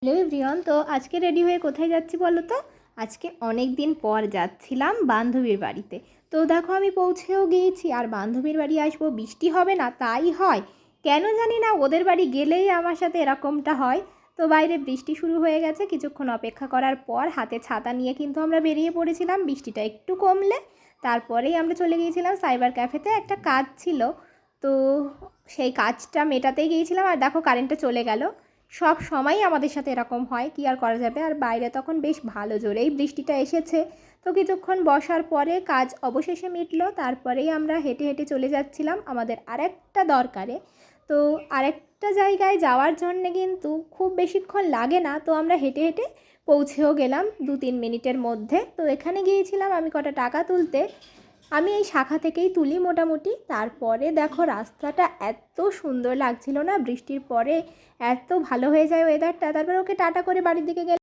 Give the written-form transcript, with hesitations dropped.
Hello everyone. তো আজকে ready হয়ে কোথায় যাচ্ছি বলো তো? আজকে অনেক দিন পর যাচ্ছিলাম বান্ধবীর বাড়িতে। তো দেখো আমি পৌঁছেও গিয়েছি, আর বান্ধবীর বাড়ি আসবো, বৃষ্টি হবে না তাই হয় কেন জানি না, ওদের বাড়ি গেলেই আমার সাথে এরকমটা হয়। তো বাইরে বৃষ্টি শুরু হয়ে গেছে, কিছুক্ষণ অপেক্ষা করার পর হাতে ছাতা নিয়ে কিন্তু আমরা বেরিয়ে পড়েছিলাম বৃষ্টিটা একটু কমলে। তারপরেই আমরা চলে গিয়েছিলাম সাইবার ক্যাফেতে, একটা কাজ ছিল। তো সেই কাজটা মেটাতেই গিয়েছিলাম, আর দেখো কারেন্টটা চলে গেল। সব সময়ই আমাদের সাথে এরকম হয়, কি আর করা যাবে। আর বাইরে তখন বেশ ভালো জোরেই বৃষ্টিটা এসেছে। তো কিছুক্ষণ বসার পরে কাজ অবশেষে মিটলো, তারপরেই আমরা হেঁটে হেঁটে চলে যাচ্ছিলাম আমাদের আরেকটা দরকারে। তো আরেকটা জায়গায় যাওয়ার জন্যে কিন্তু খুব বেশিক্ষণ লাগে না, তো আমরা হেঁটে হেঁটে পৌঁছেও গেলাম 2-3 মিনিটের মধ্যে। তো এখানে গিয়েছিলাম আমি কটা টাকা তুলতে, আমি এই শাখা থেকেই তুলি মোটামুটি। তারপরে দেখো রাস্তাটা এত সুন্দর লাগছিল না বৃষ্টির পরে, এত ভালো হয়ে যায় ওয়েদারটা। তারপর ওকে টাটা করে বাড়ির দিকে গেলাম।